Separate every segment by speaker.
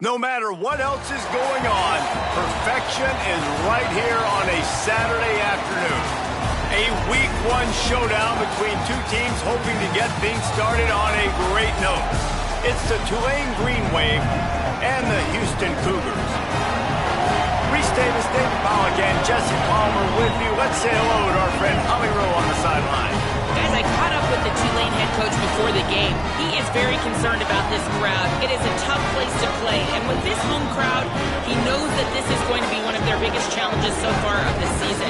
Speaker 1: No matter what else is going on, perfection is right here on a Saturday afternoon. A Week 1 showdown between two teams hoping to get things started on a great note. It's the Tulane Green Wave and the Houston Cougars. Reese Davis, David Pollock, and Jesse Palmer with you. Let's say hello to our friend Holly Rowe on the sideline.
Speaker 2: Guys, I caught up with the Tulane head coach before the game. He is very concerned about this crowd. It is a tough place to play, and with this home crowd, he knows that this is going to be one of their biggest challenges so far of the season.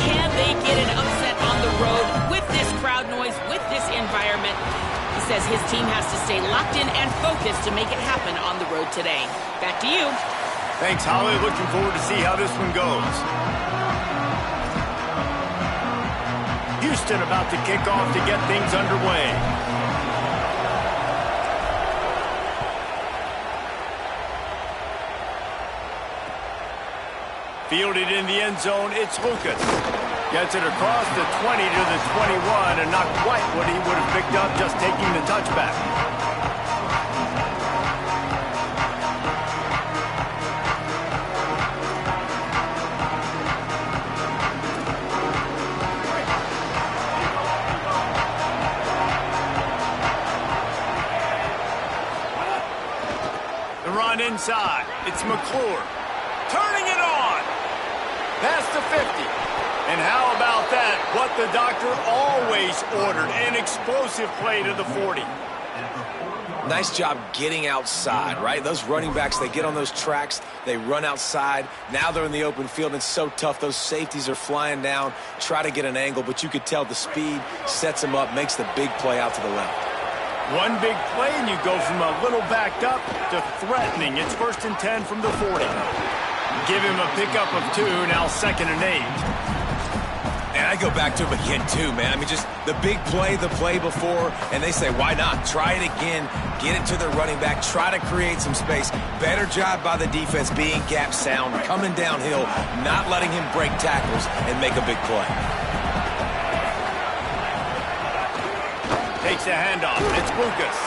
Speaker 2: Can they get an upset on the road with this crowd noise, with this environment? He says his team has to stay locked in and focused to make it happen on the road today. Back to you.
Speaker 1: Thanks, Holly. Looking forward to see how this one goes. Houston about to kick off to get things underway. Fielded in the end zone, it's Lucas. Gets it across the 20 to the 21, and not quite what he would have picked up just taking the touchback. Inside, it's McClure, turning it on, past the 50, and how about that, what the doctor always ordered, an explosive play to the 40.
Speaker 3: Nice job getting outside, right? Those running backs, they get on those tracks, they run outside, now they're in the open field, and it's so tough, those safeties are flying down, try to get an angle, but you could tell the speed sets them up, makes the big play out to the left.
Speaker 1: One big play, and you go from a little backed up to threatening. It's 1st and 10 from the 40. Give him a pickup of 2, now 2nd and 8.
Speaker 3: And I go back to him again, too, man. I mean, just the big play, the play before, and they say, why not? Try it again, get it to the running back, try to create some space. Better job by the defense being gap sound, coming downhill, not letting him break tackles and make a big play.
Speaker 1: Takes a handoff. It's Lucas.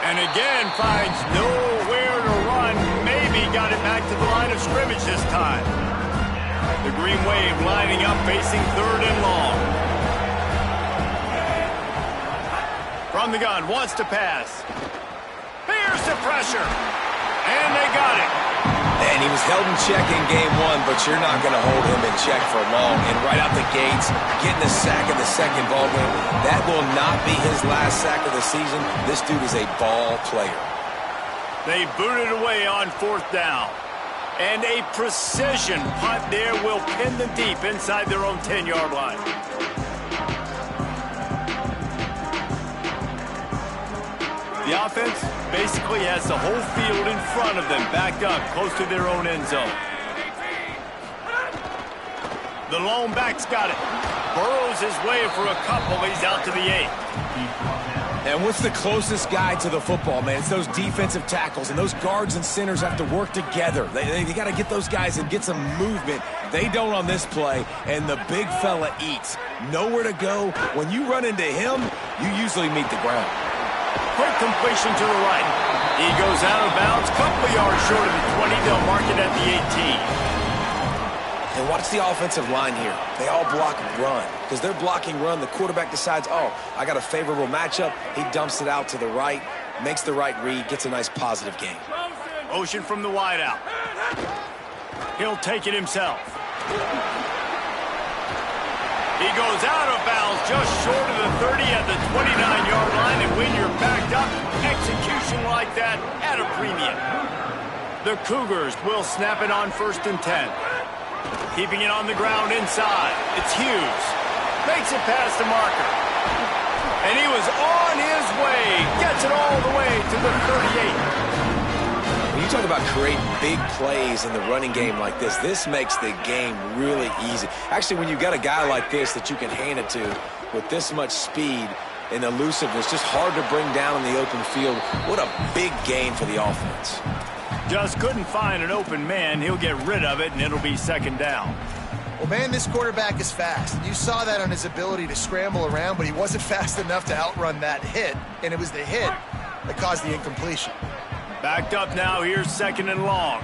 Speaker 1: And again finds nowhere to run. Maybe got it back to the line of scrimmage this time. The Green Wave lining up facing 3rd and long. From the gun, wants to pass. Fears the pressure. And they got it.
Speaker 3: And he was held in check in game 1, but you're not going to hold him in check for long. And right out the gates, getting a sack in the 2nd ball game, that will not be his last sack of the season. This dude is a ball player.
Speaker 1: They booted away on 4th down. And a precision punt there will pin them deep inside their own 10-yard line. The offense basically has the whole field in front of them, backed up close to their own end zone. The lone back's got it. Burrows his way for a couple. He's out to the 8.
Speaker 3: And what's the closest guy to the football, man? It's those defensive tackles, and those guards and centers have to work together. They got to get those guys and get some movement. They don't on this play, and the big fella eats. Nowhere to go. When you run into him, you usually meet the ground.
Speaker 1: Quick completion to the right. He goes out of bounds, couple yards short of the 20. They'll mark it at the 18.
Speaker 3: And watch the offensive line here. They all block run. Because they're blocking run, the quarterback decides, oh, I got a favorable matchup. He dumps it out to the right, makes the right read, gets a nice positive gain.
Speaker 1: Motion from the wideout. He'll take it himself. He goes out of bounds just short of the 30 at the 29-yard line, and when you're backed up, execution like that at a premium. The Cougars will snap it on 1st and 10. Keeping it on the ground inside. It's Hughes. Makes it past the marker. And he was on his way. Gets it all the way to the 38.
Speaker 3: When you talk about creating big plays in the running game like this makes the game really easy. Actually, when you've got a guy like this that you can hand it to with this much speed and elusiveness, just hard to bring down in the open field, what a big gain for the offense.
Speaker 1: Just couldn't find an open man. He'll get rid of it, and it'll be 2nd down.
Speaker 4: Well, man, this quarterback is fast. You saw that on his ability to scramble around, but he wasn't fast enough to outrun that hit, and it was the hit that caused the incompletion.
Speaker 1: Backed up now, here's 2nd and long.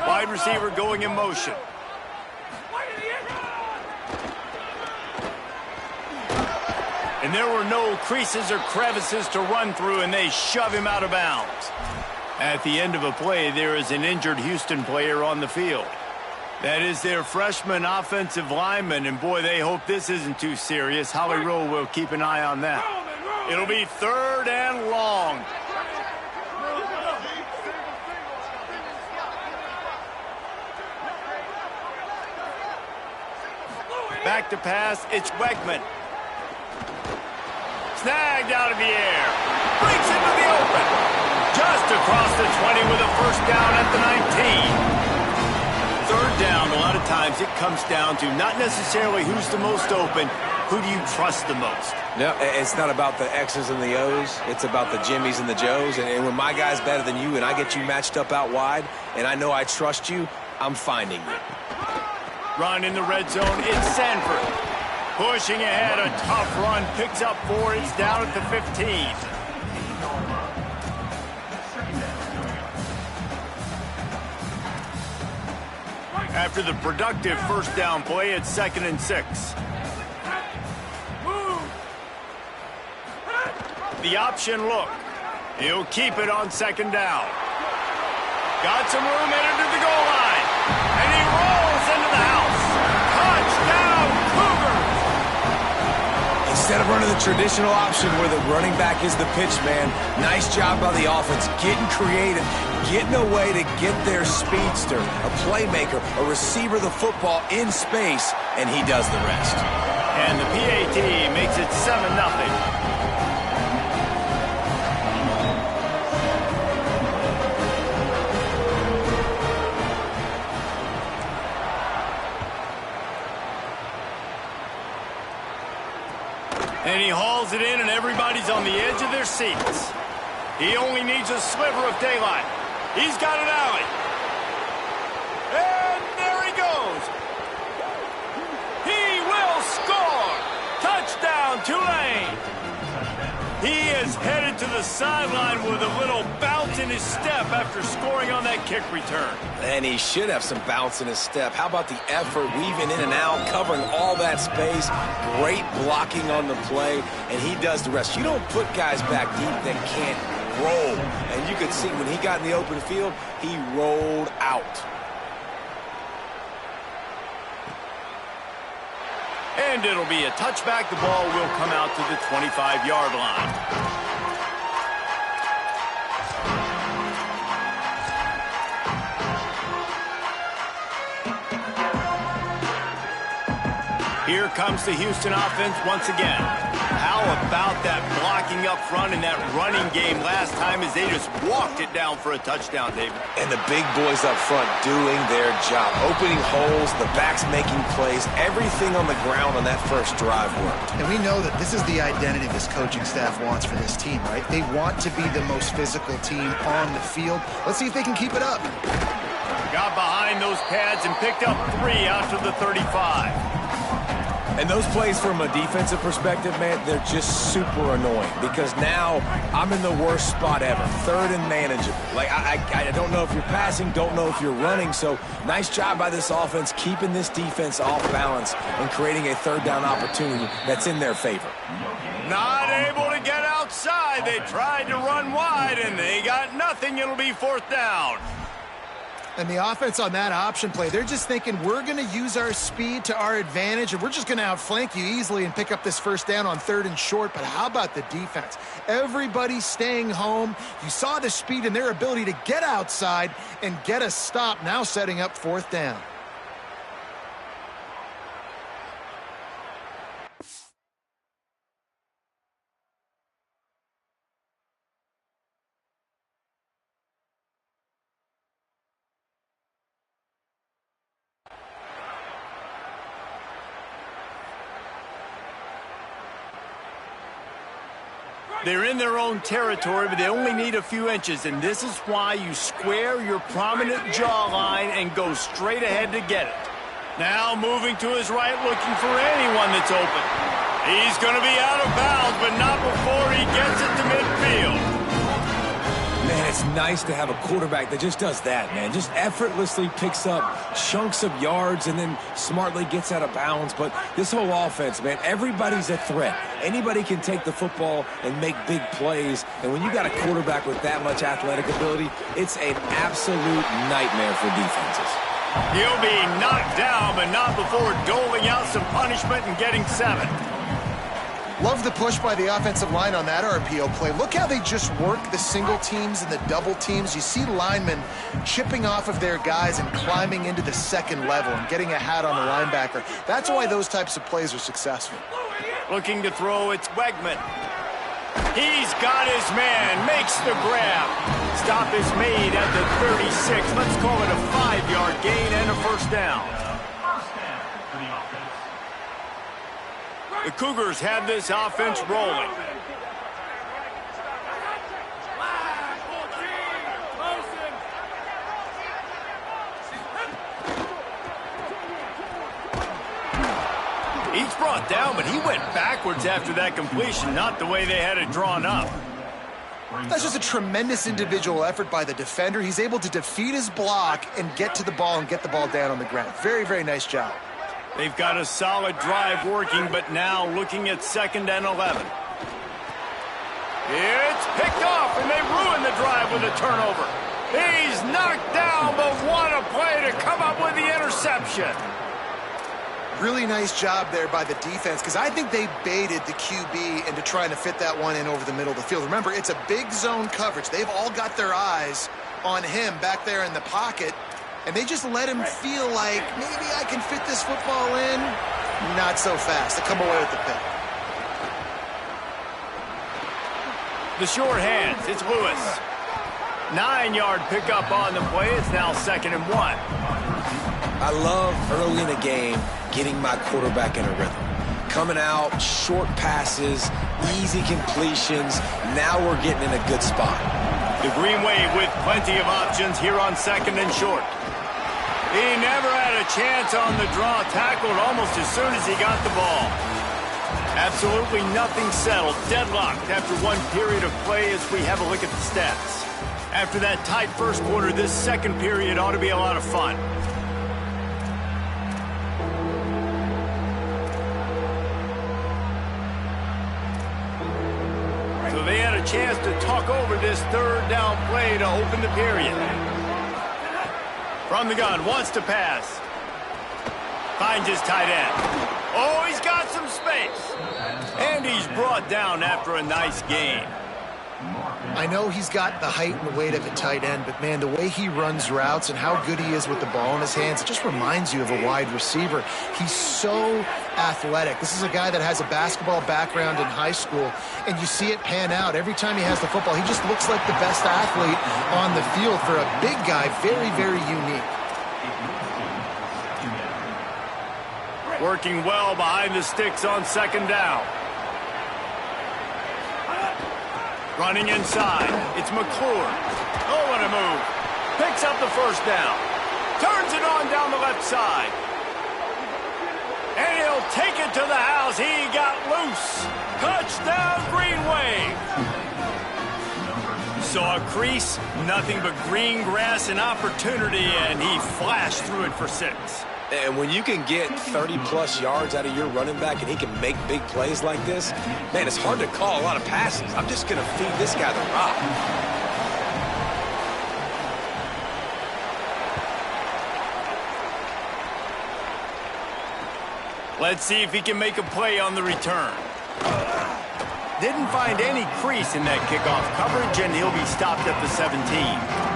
Speaker 1: Wide receiver going in motion. And there were no creases or crevices to run through, and they shove him out of bounds. At the end of a play, there is an injured Houston player on the field. That is their freshman offensive lineman, and boy, they hope this isn't too serious. Howie Rowe will keep an eye on that. It'll be 3rd and long. Back to pass, it's Wegman. Snagged out of the air. Breaks into the open. Just across the 20 with a first down at the 19. 3rd down, a lot of times it comes down to not necessarily who's the most open, who do you trust the most?
Speaker 3: No, it's not about the X's and the O's. It's about the Jimmies and the Joes. And when my guy's better than you and I get you matched up out wide and I know I trust you, I'm finding you.
Speaker 1: Run in the red zone, it's Sanford. Pushing ahead, a tough run, picks up 4, he's down at the 15. After the productive first down play, it's 2nd and 6. The option look. He'll keep it on 2nd down. Got some room headed to the goal line. And he rolls into the house. Touchdown, Cougars!
Speaker 3: Instead of running the traditional option where the running back is the pitch man, nice job by the offense, getting creative, getting a way to get their speedster, a playmaker, a receiver the football in space, and he does the rest.
Speaker 1: And the PAT makes it 7-0. And he hauls it in, and everybody's on the edge of their seats. He only needs a sliver of daylight. He's got an alley. And there he goes. He will score. Touchdown, Tulane. He is headed to the sideline with a little bounce in his step after scoring on that kick return.
Speaker 3: And he should have some bounce in his step. How about the effort, weaving in and out, covering all that space, great blocking on the play, and he does the rest. You don't put guys back deep that can't roll. And you could see when he got in the open field, he rolled out.
Speaker 1: And it'll be a touchback. The ball will come out to the 25-yard line. Here comes the Houston offense once again. How about that blocking up front and that running game last time as they just walked it down for a touchdown, David?
Speaker 3: And the big boys up front doing their job, opening holes, the backs making plays, everything on the ground on that first drive worked.
Speaker 4: And we know that this is the identity this coaching staff wants for this team, right? They want to be the most physical team on the field. Let's see if they can keep it up.
Speaker 1: Got behind those pads and picked up 3 out to the 35.
Speaker 3: And those plays from a defensive perspective, man, they're just super annoying because now I'm in the worst spot ever, 3rd and manageable. Like, I don't know if you're passing, don't know if you're running, so nice job by this offense keeping this defense off balance and creating a 3rd down opportunity that's in their favor.
Speaker 1: Not able to get outside. They tried to run wide, and they got nothing. It'll be 4th down.
Speaker 4: And the offense on that option play, they're just thinking we're going to use our speed to our advantage and we're just going to outflank you easily and pick up this 1st down on 3rd and short. But how about the defense? Everybody's staying home. You saw the speed and their ability to get outside and get a stop, now setting up 4th down.
Speaker 1: They're in their own territory, but they only need a few inches, and this is why you square your prominent jawline and go straight ahead to get it. Now moving to his right, looking for anyone that's open. He's going to be out of bounds, but not before he gets it to midfield.
Speaker 3: Man, it's nice to have a quarterback that just does that, man. Just effortlessly picks up chunks of yards and then smartly gets out of bounds. But this whole offense, man, everybody's a threat. Anybody can take the football and make big plays. And when you got a quarterback with that much athletic ability, it's an absolute nightmare for defenses.
Speaker 1: He'll be knocked down, but not before doling out some punishment and getting 7.
Speaker 4: Love the push by the offensive line on that RPO play. Look how they just work the single teams and the double teams. You see linemen chipping off of their guys and climbing into the second level and getting a hat on the linebacker. That's why those types of plays are successful.
Speaker 1: Looking to throw, it's Wegman. He's got his man, makes the grab. Stop is made at the 36. Let's call it a 5-yard gain and a first down. The Cougars have this offense rolling. He's brought down, but he went backwards after that completion, not the way they had it drawn up.
Speaker 4: That's just a tremendous individual effort by the defender. He's able to defeat his block and get to the ball and get the ball down on the ground. Very, very nice job.
Speaker 1: They've got a solid drive working, but now looking at 2nd and 11. It's picked off, and they ruin the drive with a turnover. He's knocked down, but what a play to come up with the interception.
Speaker 4: Really nice job there by the defense, because I think they baited the QB into trying to fit that one in over the middle of the field. Remember, it's a big zone coverage. They've all got their eyes on him back there in the pocket, and they just let him feel like, maybe I can fit this football in. Not so fast. They come away with the pick.
Speaker 1: The short hands, it's Lewis. 9-yard pickup on the play. It's now 2nd and 1.
Speaker 3: I love early in a game getting my quarterback in a rhythm. Coming out, short passes, easy completions. Now we're getting in a good spot.
Speaker 1: The Green Wave with plenty of options here on 2nd and short. He never had a chance on the draw, tackled almost as soon as he got the ball. Absolutely nothing settled, deadlocked after one period of play as we have a look at the stats. After that tight first quarter, this second period ought to be a lot of fun. So they had a chance to talk over this 3rd down play to open the period. From the gun, wants to pass. Finds his tight end. Oh, he's got some space. And he's brought down after a nice gain.
Speaker 4: I know he's got the height and the weight of a tight end, but man, the way he runs routes and how good he is with the ball in his hands, it just reminds you of a wide receiver. He's so athletic. This is a guy that has a basketball background in high school, and you see it pan out. Every time he has the football, he just looks like the best athlete on the field. For a big guy, very, very unique.
Speaker 1: Working well behind the sticks on 2nd down. Running inside. It's McClure. Oh, what a move. Picks up the first down. Turns it on down the left side. And he'll take it to the house. He got loose. Touchdown, Green Wave. Saw a crease, nothing but green grass and opportunity, and he flashed through it for 6.
Speaker 3: And when you can get 30-plus yards out of your running back and he can make big plays like this, man, it's hard to call a lot of passes. I'm just going to feed this guy the rock.
Speaker 1: Let's see if he can make a play on the return. Didn't find any crease in that kickoff coverage, and he'll be stopped at the 17.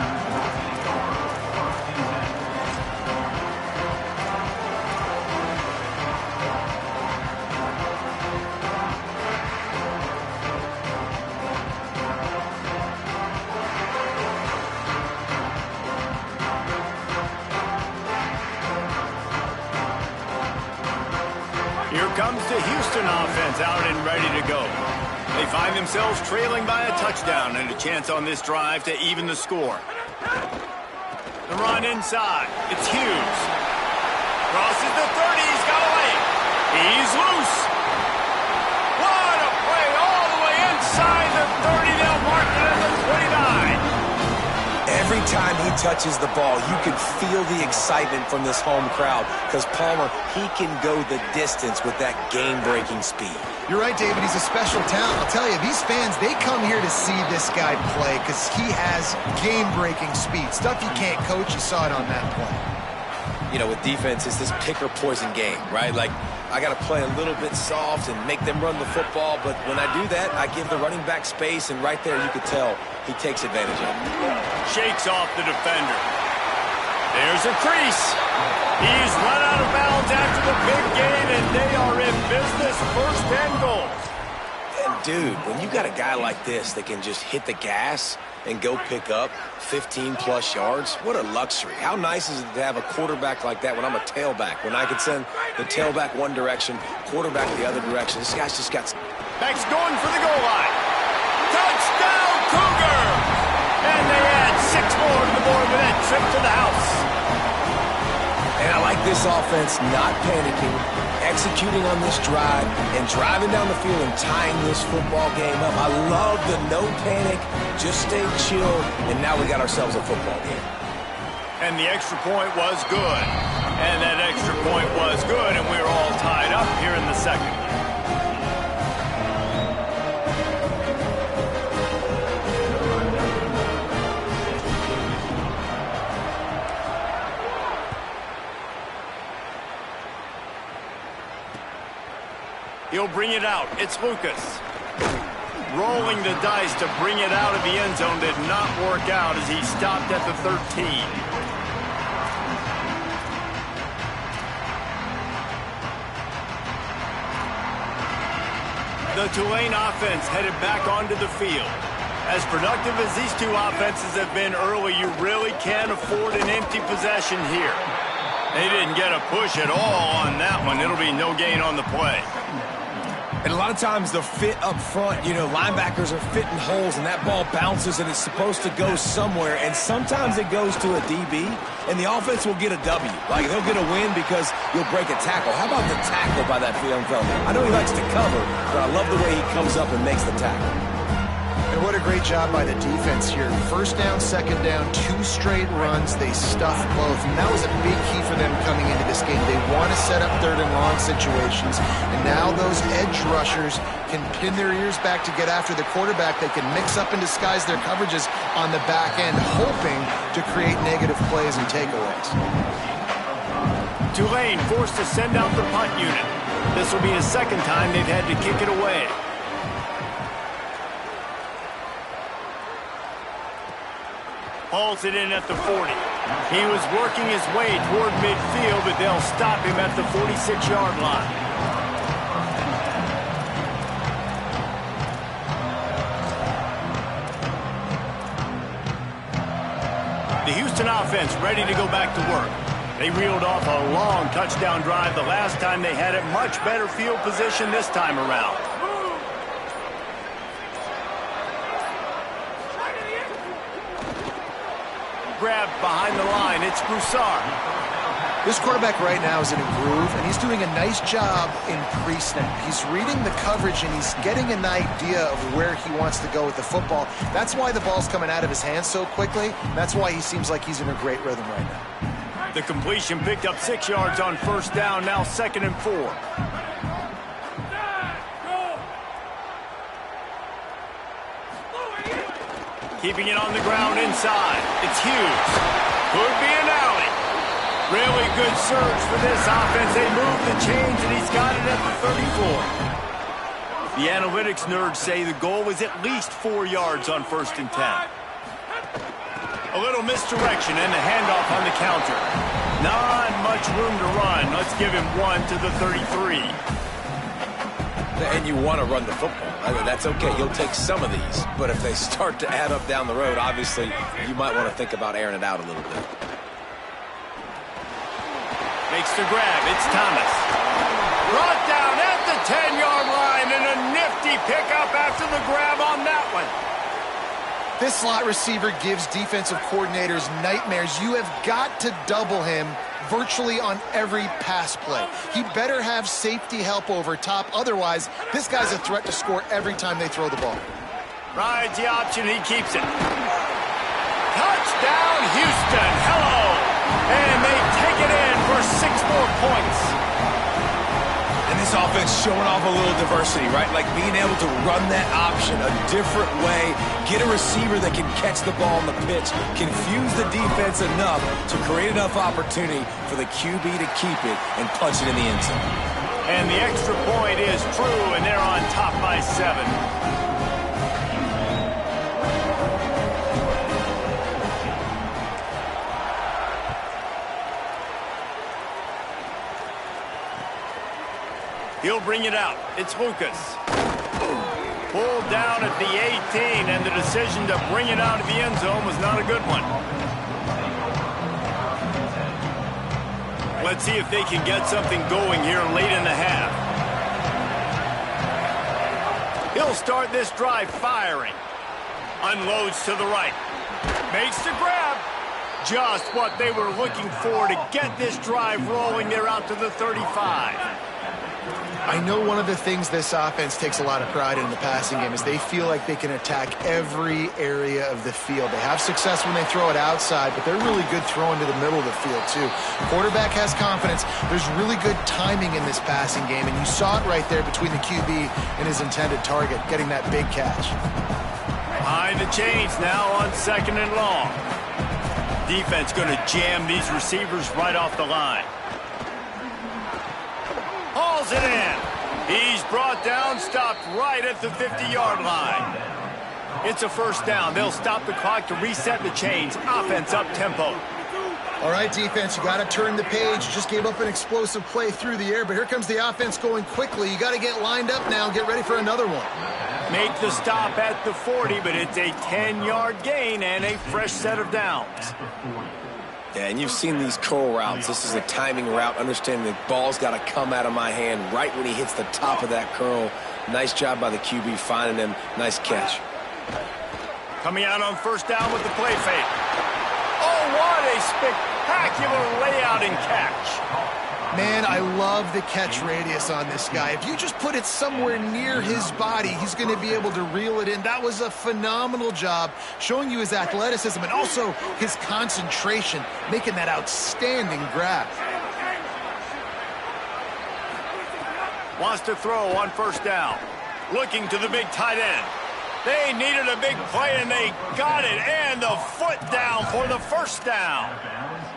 Speaker 1: Here comes the Houston offense out and ready to go. They find themselves trailing by a touchdown and a chance on this drive to even the score. The run inside. It's Hughes. Crosses the 30. He's got away. He's loose. What a play all the way inside the 30. They'll mark it at the 29.
Speaker 3: time he touches the ball, you can feel the excitement from this home crowd because Palmer, he can go the distance with that game-breaking speed.
Speaker 4: You're right, David. He's a special talent. I'll tell you, these fans, they come here to see this guy play because he has game-breaking speed. Stuff you can't coach. You saw it on that play.
Speaker 3: You know, with defense, it's this pick-or-poison game, right? Like, I got to play a little bit soft and make them run the football, but when I do that, I give the running back space, and right there you could tell he takes advantage of it.
Speaker 1: Shakes off the defender. There's a crease. He's run out of bounds after the big gain, and they are in business. First and goal.
Speaker 3: And, dude, when you got a guy like this that can just hit the gas and go pick up 15-plus yards, what a luxury. How nice is it to have a quarterback like that when I'm a tailback, when I can send the tailback one direction, quarterback the other direction. This guy's just got...
Speaker 1: Back's going for the goal line. Touchdown, Cougars! And they add 6 more to the board with that trip to the house.
Speaker 3: And I like this offense not panicking, executing on this drive, and driving down the field and tying this football game up. I love the no panic, just stay chill, and now we got ourselves a football game.
Speaker 1: And the extra point was good. And that extra point was good, and we're all tied up here in the second. He'll bring it out. It's Lucas. Rolling the dice to bring it out of the end zone did not work out as he stopped at the 13. The Tulane offense headed back onto the field. As productive as these two offenses have been early, you really can't afford an empty possession here. They didn't get a push at all on that one. It'll be no gain on the play.
Speaker 3: And a lot of times the fit up front, you know, linebackers are fitting holes and that ball bounces and it's supposed to go somewhere. And sometimes it goes to a DB and the offense will get a W. Like they'll get a win because you'll break a tackle. How about the tackle by that young fella? I know he likes to cover, but I love the way he comes up and makes the tackle.
Speaker 4: And what a great job by the defense here. First down, second down, 2 straight runs. They stuffed both. And that was a big key for them coming into this game. They want to set up third and long situations. And now those edge rushers can pin their ears back to get after the quarterback. They can mix up and disguise their coverages on the back end, hoping to create negative plays and takeaways.
Speaker 1: Tulane forced to send out the punt unit. This will be the second time they've had to kick it away. Hauls it in at the 40. He was working his way toward midfield, but they'll stop him at the 46-yard line. The Houston offense ready to go back to work. They reeled off a long touchdown drive the last time they had it. Much better field position this time around. Grabbed behind the line. It's Broussard.
Speaker 4: This quarterback right now is in a groove, and he's doing a nice job in pre-snap. He's reading the coverage, and he's getting an idea of where he wants to go with the football. That's why the ball's coming out of his hands so quickly. That's why he seems like he's in a great rhythm right now.
Speaker 1: The completion picked up 6 yards on first down, now 2nd and 4. Keeping it on the ground inside. It's Hughes. Could be an alley. Really good surge for this offense. They move the chains, and he's got it at the 34. The analytics nerds say the goal was at least 4 yards on 1st and 10. A little misdirection and the handoff on the counter. Not much room to run. Let's give him 1 to the 33.
Speaker 3: And you want to run the football. I mean, that's okay. You'll take some of these. But if they start to add up down the road, obviously, you might want to think about airing it out a little bit.
Speaker 1: Makes the grab. It's Thomas. Brought down at the 10-yard line, and a nifty pickup after the grab on that one.
Speaker 4: This slot receiver gives defensive coordinators nightmares. You have got to double him virtually on every pass play. He better have safety help over top. Otherwise, this guy's a threat to score every time they throw the ball.
Speaker 1: Rides the option. He keeps it. Touchdown! down, Houston. Hello. And they take it in for 6 more points.
Speaker 3: And this offense showing off a little diversity, right? Like being able to run that option a different way, get a receiver that can catch the ball on the pitch, confuse the defense enough to create enough opportunity for the QB to keep it and punch it in the end zone.
Speaker 1: And the extra point is true, and they're on top by 7. He'll bring it out. It's Lucas. Pulled down at the 18, and the decision to bring it out of the end zone was not a good one. Let's see if they can get something going here late in the half. He'll start this drive firing. Unloads to the right. Makes the grab. Just what they were looking for to get this drive rolling. They're out to the 35.
Speaker 4: I know one of the things this offense takes a lot of pride in the passing game is they feel like they can attack every area of the field. They have success when they throw it outside, but they're really good throwing to the middle of the field, too. The quarterback has confidence. There's really good timing in this passing game, and you saw it right there between the QB and his intended target, getting that big catch.
Speaker 1: Behind the chains now on 2nd and long. Defense going to jam these receivers right off the line. Hauls it in. He's brought down, stopped right at the 50-yard line. It's a first down. They'll stop the clock to reset the chains. Offense up tempo.
Speaker 4: All right, defense, you got to turn the page. You just gave up an explosive play through the air, but here comes the offense going quickly. You got to get lined up now and get ready for another one.
Speaker 1: Make the stop at the 40, but it's a 10-yard gain and a fresh set of downs.
Speaker 3: Yeah, and you've seen these curl routes. This is a timing route, understanding the ball's got to come out of my hand right when he hits the top of that curl. Nice job by the QB finding him. Nice catch.
Speaker 1: Coming out on first down with the play fake. Oh, what a spectacular layout and catch.
Speaker 4: Man, I love the catch radius on this guy. If you just put it somewhere near his body, he's going to be able to reel it in. That was a phenomenal job, showing you his athleticism and also his concentration, making that outstanding grab.
Speaker 1: Wants to throw on first down. Looking to the big tight end. They needed a big play, and they got it. And the foot down for the first down.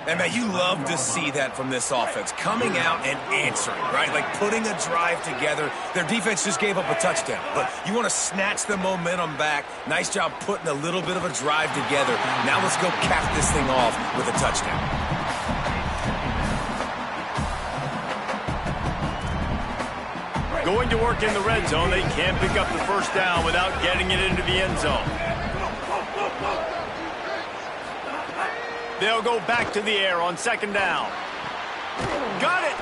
Speaker 3: And, man, you love to see that from this offense, coming out and answering, right? Like putting a drive together. Their defense just gave up a touchdown, but you want to snatch the momentum back. Nice job putting a little bit of a drive together. Now let's go cap this thing off with a touchdown.
Speaker 1: Going to work in the red zone, they can't pick up the first down without getting it into the end zone. They'll go back to the air on second down. Got it!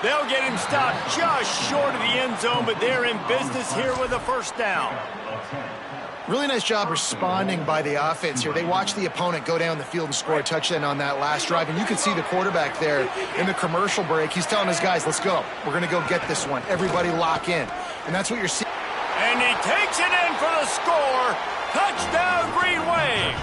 Speaker 1: They'll get him stopped just short of the end zone, but they're in business here with a first down.
Speaker 4: Really nice job responding by the offense here. They watched the opponent go down the field and score a touchdown on that last drive, and you can see the quarterback there in the commercial break. He's telling his guys, let's go. We're going to go get this one. Everybody lock in. And that's what you're seeing.
Speaker 1: And he takes it in for the score. Touchdown, Green Wave.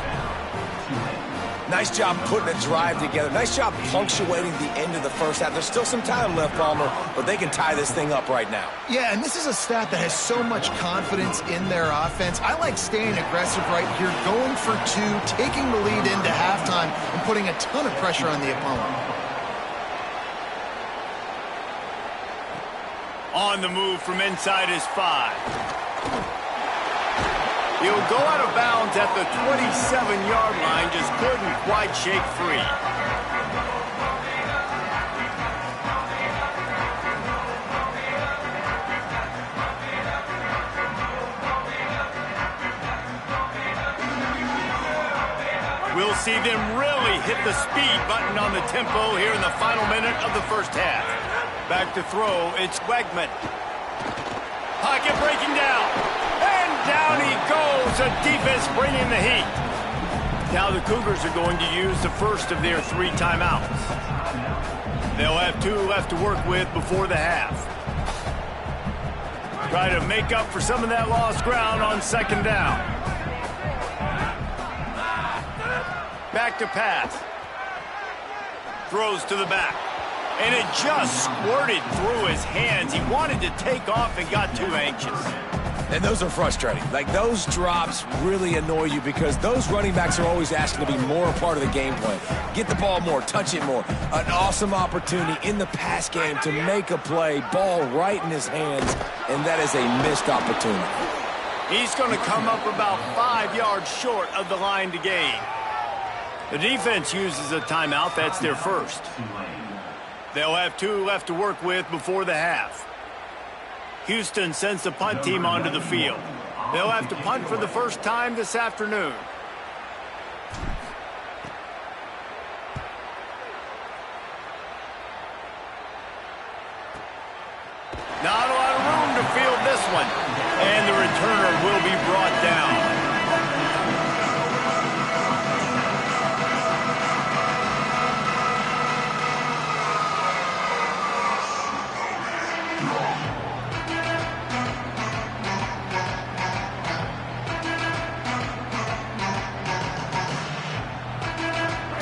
Speaker 3: Nice job putting a drive together. Nice job punctuating the end of the first half. There's still some time left, Palmer, but they can tie this thing up right now.
Speaker 4: Yeah, and this is a staff that has so much confidence in their offense. I like staying aggressive right here, going for two, taking the lead into halftime, and putting a ton of pressure on the opponent.
Speaker 1: On the move from inside his 5. He'll go out of bounds at the 27-yard line, just couldn't quite shake free. We'll see them really hit the speed button on the tempo here in the final minute of the first half. Back to throw, it's Wegman. Pocket breaking down. And down he goes. The defense bringing the heat. Now the Cougars are going to use the first of their 3 timeouts. They'll have 2 left to work with before the half. Try to make up for some of that lost ground on second down. Back to pass. Throws to the back. And it just squirted through his hands. He wanted to take off and got too anxious.
Speaker 3: And those are frustrating. Like, those drops really annoy you because those running backs are always asking to be more a part of the game plan. Get the ball more, touch it more. An awesome opportunity in the pass game to make a play, ball right in his hands, and that is a missed opportunity.
Speaker 1: He's going to come up about 5 yards short of the line to gain. The defense uses a timeout. That's their first. They'll have 2 left to work with before the half. Houston sends the punt team onto the field. They'll have to punt for the first time this afternoon. Not a lot of room to field this one. And the returner will be brought down.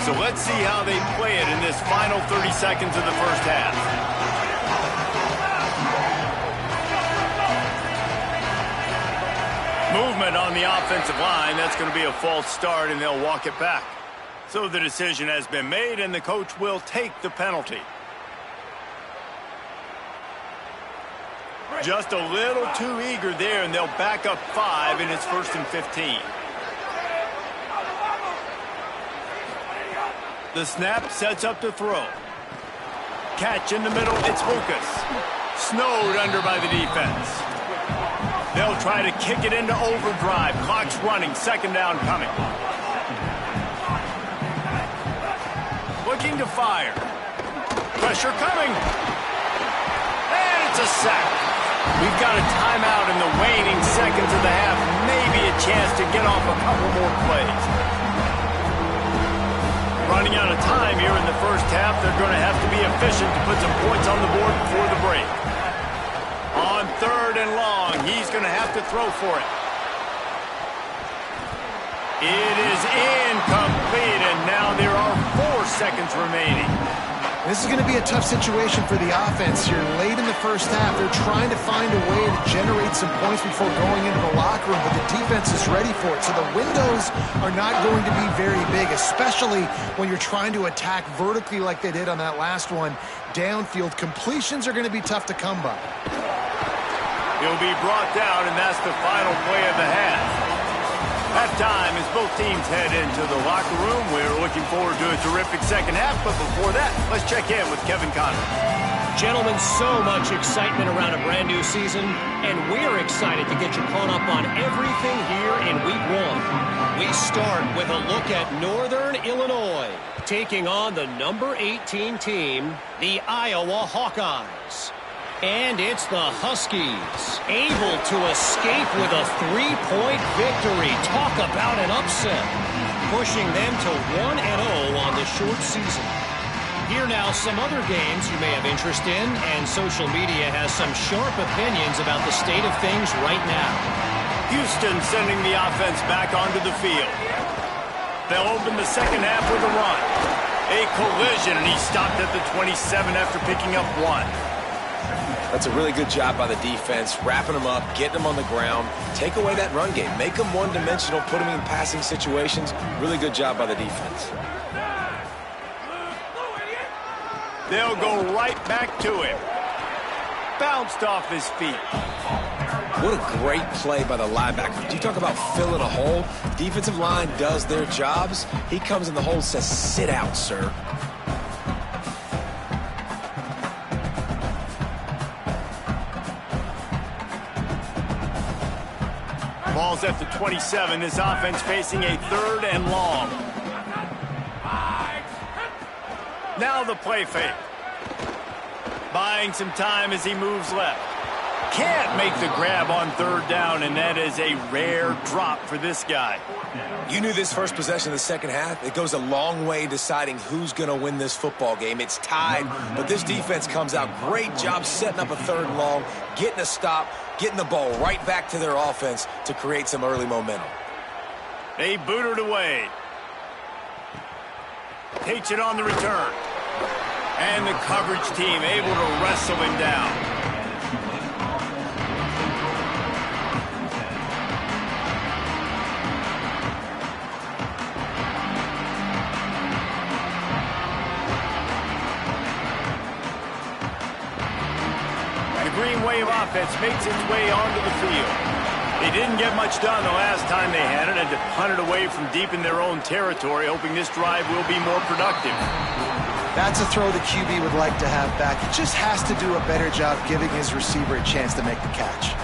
Speaker 1: So let's see how they play it in this final 30 seconds of the first half. Movement on the offensive line. That's going to be a false start, and they'll walk it back. So the decision has been made, and the coach will take the penalty. Just a little too eager there, and they'll back up 5, and it's 1st and 15. The snap sets up to throw. Catch in the middle, it's Lucas. Snowed under by the defense. They'll try to kick it into overdrive. Clock's running, 2nd down coming. Looking to fire. Pressure coming. And it's a sack. We've got a timeout in the waning seconds of the half. Maybe a chance to get off a couple more plays. Running out of time here in the first half. They're going to have to be efficient to put some points on the board before the break. On 3rd and long, he's going to have to throw for it. It is incomplete, and now there are 4 seconds remaining.
Speaker 4: This is going to be a tough situation for the offense here. Late in the first half, they're trying to find a way to generate some points before going into the locker room, but the defense is ready for it. So the windows are not going to be very big, especially when you're trying to attack vertically like they did on that last one. Downfield completions are going to be tough to come by.
Speaker 1: He'll be brought down, and that's the final play of the half. Halftime as both teams head into the locker room. We're looking forward to a terrific second half, but before that, let's check in with Kevin Conner.
Speaker 5: Gentlemen, so much excitement around a brand new season, and we're excited to get you caught up on everything here in Week 1. We start with a look at Northern Illinois, taking on the number 18 team, the Iowa Hawkeyes. And it's the Huskies, able to escape with a 3-point victory. Talk about an upset, pushing them to 1-0 on the short season. Here now, some other games you may have interest in, and social media has some sharp opinions about the state of things right now.
Speaker 1: Houston sending the offense back onto the field. They'll open the second half with a run. A collision, and he stopped at the 27 after picking up 1.
Speaker 3: That's a really good job by the defense, wrapping them up, getting them on the ground. Take away that run game. Make them one-dimensional, put them in passing situations. Really good job by the defense.
Speaker 1: They'll go right back to him. Bounced off his feet.
Speaker 3: What a great play by the linebacker. Do you talk about filling a hole? Defensive line does their jobs. He comes in the hole and says, sit out, sir.
Speaker 1: Ball's at the 27. This offense facing a 3rd and long. Now the play fake. Buying some time as he moves left. Can't make the grab on 3rd down, and that is a rare drop for this guy.
Speaker 3: You knew this first possession of the second half. It goes a long way deciding who's going to win this football game. It's tied, but this defense comes out. Great job setting up a 3rd and long, getting a stop, getting the ball right back to their offense to create some early momentum.
Speaker 1: They boot it away. Takes it on the return. And the coverage team able to wrestle him down. The green wave offense makes its way onto the field. They didn't get much done the last time they had it and to punt it away from deep in their own territory, hoping this drive will be more productive.
Speaker 4: That's a throw the QB would like to have back. He just has to do a better job giving his receiver a chance to make the catch.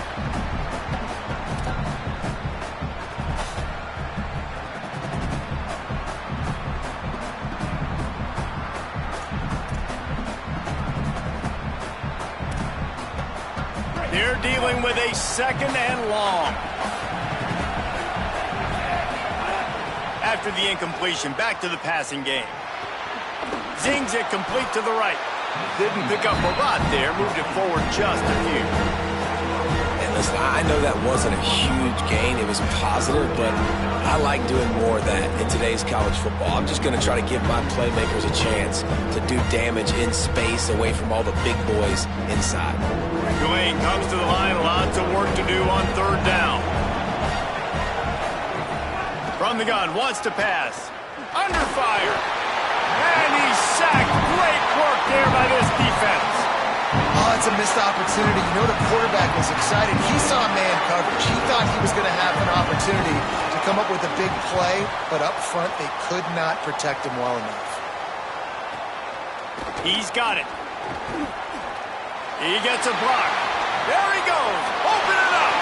Speaker 1: They're dealing with a 2nd and long. After the incompletion, back to the passing game. Zings it complete to the right. Didn't pick up a lot there, moved it forward just a few.
Speaker 3: And listen, I know that wasn't a huge gain. It was positive, but I like doing more of that in today's college football. I'm just going to try to give my playmakers a chance to do damage in space away from all the big boys inside.
Speaker 1: Tulane comes to the line, lots of work to do on 3rd down. From the gun, wants to pass. Under fire. And he's sacked. Great work there by this defense.
Speaker 4: Oh, it's a missed opportunity. You know the quarterback was excited. He saw man coverage. He thought he was going to have an opportunity to come up with a big play, but up front they could not protect him well enough.
Speaker 1: He's got it. He gets a block. There he goes. Open it up.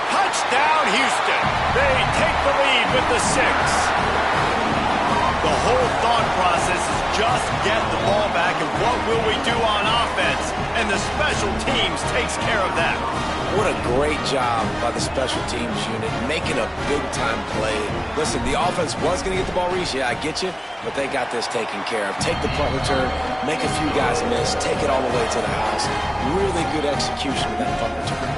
Speaker 1: Touchdown, Houston. They take the lead with the 6. The whole thought process is just get the ball back and what will we do on offense? And the special teams takes care of that.
Speaker 3: What a great job by the special teams unit, making a big-time play. Listen, the offense was going to get the ball reached. Yeah, I get you, but they got this taken care of. Take the punt return, make a few guys miss, take it all the way to the house. Really good execution with that punt return.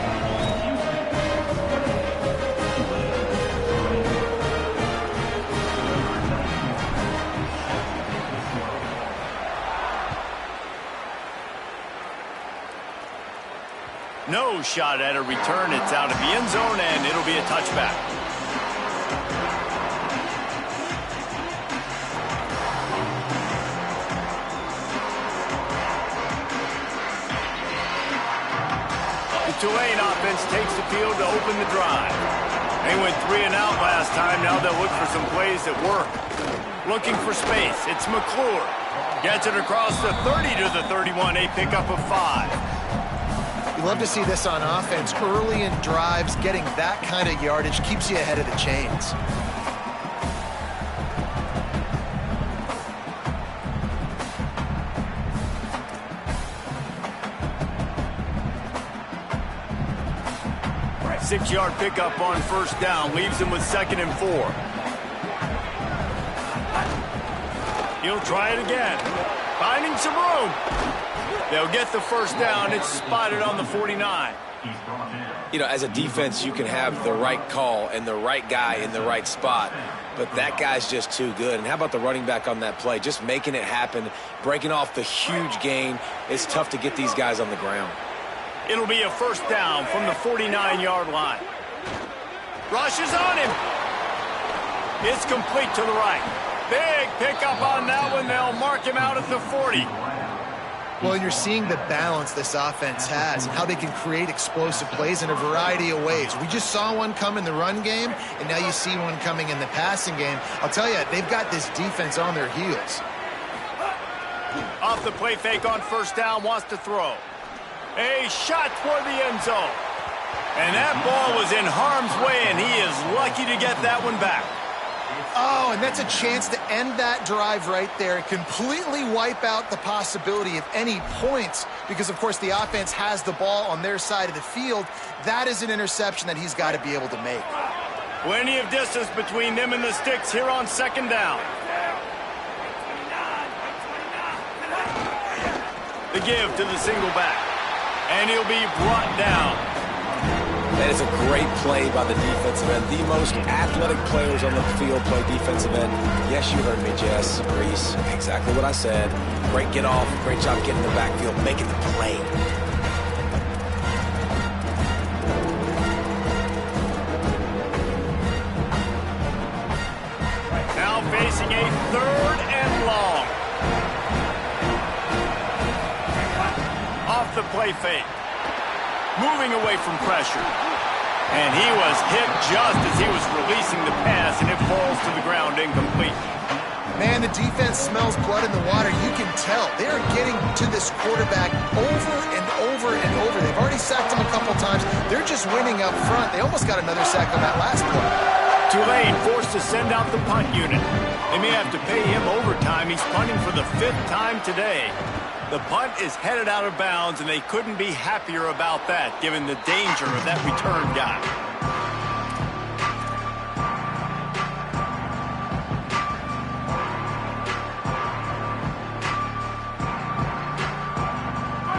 Speaker 1: No shot at a return. It's out of the end zone, and it'll be a touchback. The Tulane offense takes the field to open the drive. They went 3 and out last time. Now they'll look for some plays that work. Looking for space. It's McClure. Gets it across the 30 to the 31. A pickup of 5.
Speaker 4: You love to see this on offense. Early in drives, getting that kind of yardage keeps you ahead of the chains.
Speaker 1: Right, 6-yard pickup on 1st down. Leaves him with 2nd and 4. He'll try it again. Finding some room. They'll get the 1st down. It's spotted on the 49.
Speaker 3: You know, as a defense, you can have the right call and the right guy in the right spot, but that guy's just too good. And how about the running back on that play? Just making it happen, breaking off the huge gain. It's tough to get these guys on the ground.
Speaker 1: It'll be a 1st down from the 49-yard line. Rushes on him. It's complete to the right. Big pickup on that one. They'll mark him out at the 40.
Speaker 4: Well, you're seeing the balance this offense has and how they can create explosive plays in a variety of ways. We just saw one come in the run game, and now you see one coming in the passing game. I'll tell you, they've got this defense on their heels.
Speaker 1: Off the play fake on 1st down, wants to throw. A shot toward the end zone. And that ball was in harm's way, and he is lucky to get that one back.
Speaker 4: Oh, and that's a chance to end that drive right there and completely wipe out the possibility of any points because, of course, the offense has the ball on their side of the field. That is an interception that he's got to be able to make.
Speaker 1: Plenty of distance between them and the sticks here on 2nd down. The give to the single back. And he'll be brought down.
Speaker 3: That is a great play by the defensive end. The most athletic players on the field play defensive end. Yes, you heard me, Jess, Reese. Exactly what I said. Great get off. Great job getting in the backfield, making the play.
Speaker 1: Now facing a 3rd and long. Off the play fake. Moving away from pressure. And he was hit just as he was releasing the pass, and it falls to the ground incomplete.
Speaker 4: Man, the defense smells blood in the water. You can tell. They are getting to this quarterback over and over and over. They've already sacked him a couple times. They're just winning up front. They almost got another sack on that last play.
Speaker 1: Tulane forced to send out the punt unit. They may have to pay him overtime. He's punting for the 5th time today. The punt is headed out of bounds, and they couldn't be happier about that, given the danger of that return guy.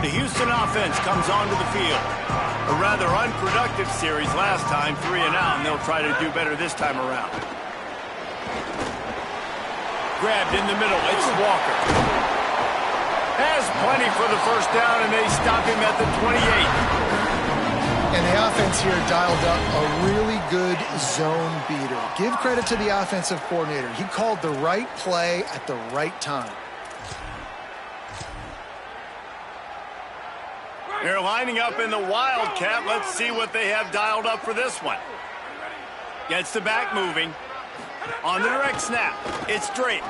Speaker 1: The Houston offense comes onto the field. A rather unproductive series last time, 3 and out, and they'll try to do better this time around. Grabbed in the middle, it's Walker. Has plenty for the first down, and they stop him at the 28.
Speaker 4: And the offense here dialed up a really good zone beater. Give credit to the offensive coordinator. He called the right play at the right time.
Speaker 1: They're lining up in the Wildcat. Let's see what they have dialed up for this one. Gets the back moving. On the direct snap, it's Drake.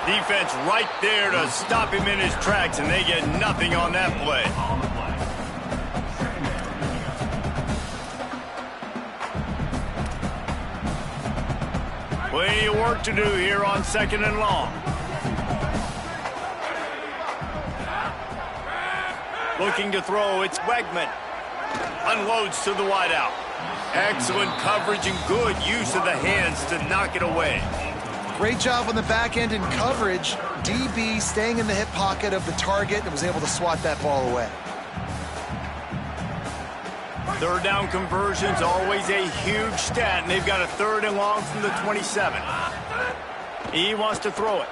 Speaker 1: Defense right there to stop him in his tracks, and they get nothing on that play. Plenty of work to do here on 2nd and long. Looking to throw, it's Wegman. Unloads to the wideout. Excellent coverage and good use of the hands to knock it away.
Speaker 4: Great job on the back end in coverage. DB staying in the hip pocket of the target and was able to swat that ball away.
Speaker 1: 3rd down conversion's always a huge stat, and they've got a 3rd and long from the 27. He wants to throw it.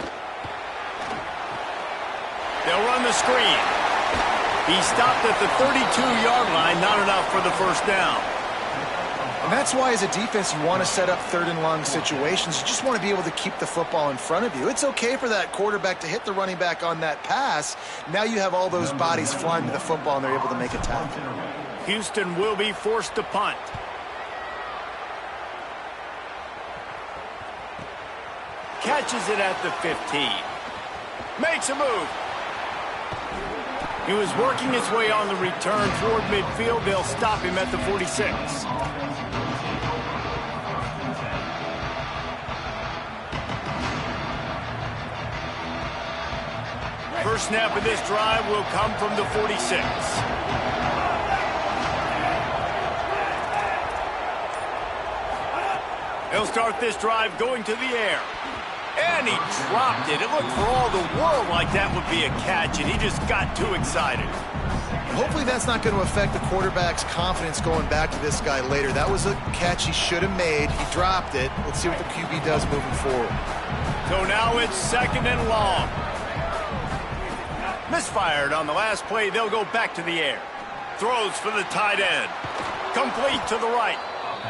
Speaker 1: They'll run the screen. He stopped at the 32-yard line, not enough for the first down.
Speaker 4: And that's why, as a defense, you want to set up 3rd and long situations. You just want to be able to keep the football in front of you. It's okay for that quarterback to hit the running back on that pass. Now you have all those bodies flying to the football, and they're able to make a tackle.
Speaker 1: Houston will be forced to punt. Catches it at the 15. Makes a move. He was working his way on the return toward midfield. They'll stop him at the 46. First snap of this drive will come from the 46. He'll start this drive going to the air. And he dropped it. It looked for all the world like that would be a catch, and he just got too excited.
Speaker 4: Hopefully that's not going to affect the quarterback's confidence going back to this guy later. That was a catch he should have made. He dropped it. Let's see what the QB does moving forward.
Speaker 1: So now it's 2nd and long. Misfired on the last play. They'll go back to the air. Throws for the tight end. Complete to the right.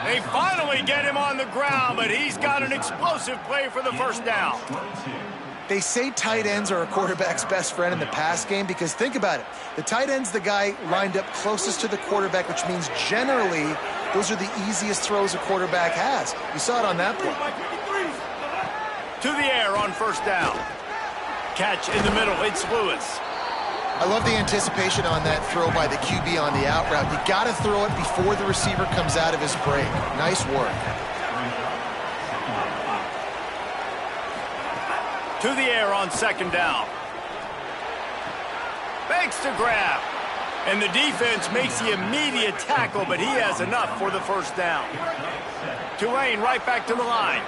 Speaker 1: They finally get him on the ground, but he's got an explosive play for the first down.
Speaker 4: They say tight ends are a quarterback's best friend in the pass game because think about it. The tight end's the guy lined up closest to the quarterback, which means generally those are the easiest throws a quarterback has. You saw it on that play.
Speaker 1: To the air on first down. Catch in the middle. It's Lewis.
Speaker 4: I love the anticipation on that throw by the QB on the out route. You got to throw it before the receiver comes out of his break. Nice work.
Speaker 1: To the air on 2nd down. Makes the grab. And the defense makes the immediate tackle, but he has enough for the first down. Tulane right back to the line.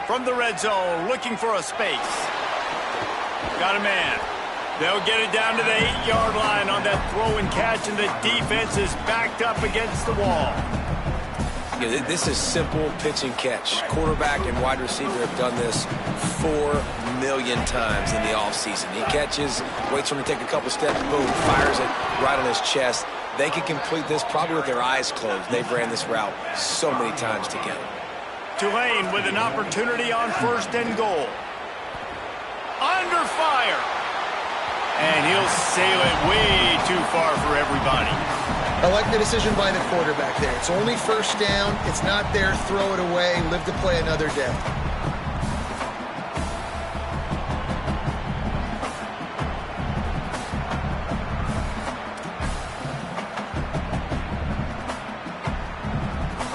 Speaker 1: From the red zone, looking for a space. Got a man. They'll get it down to the 8-yard line on that throw and catch, and the defense is backed up against the wall.
Speaker 3: Yeah, this is simple pitch and catch. Quarterback and wide receiver have done this 4 million times in the offseason. He catches, waits for him to take a couple steps, boom, fires it right on his chest. They can complete this probably with their eyes closed. They've ran this route so many times together.
Speaker 1: Tulane with an opportunity on 1st and goal. Under fire. And he'll sail it way too far for everybody.
Speaker 4: I like the decision by the quarterback there. It's only 1st down. It's not there. Throw it away. Live to play another day.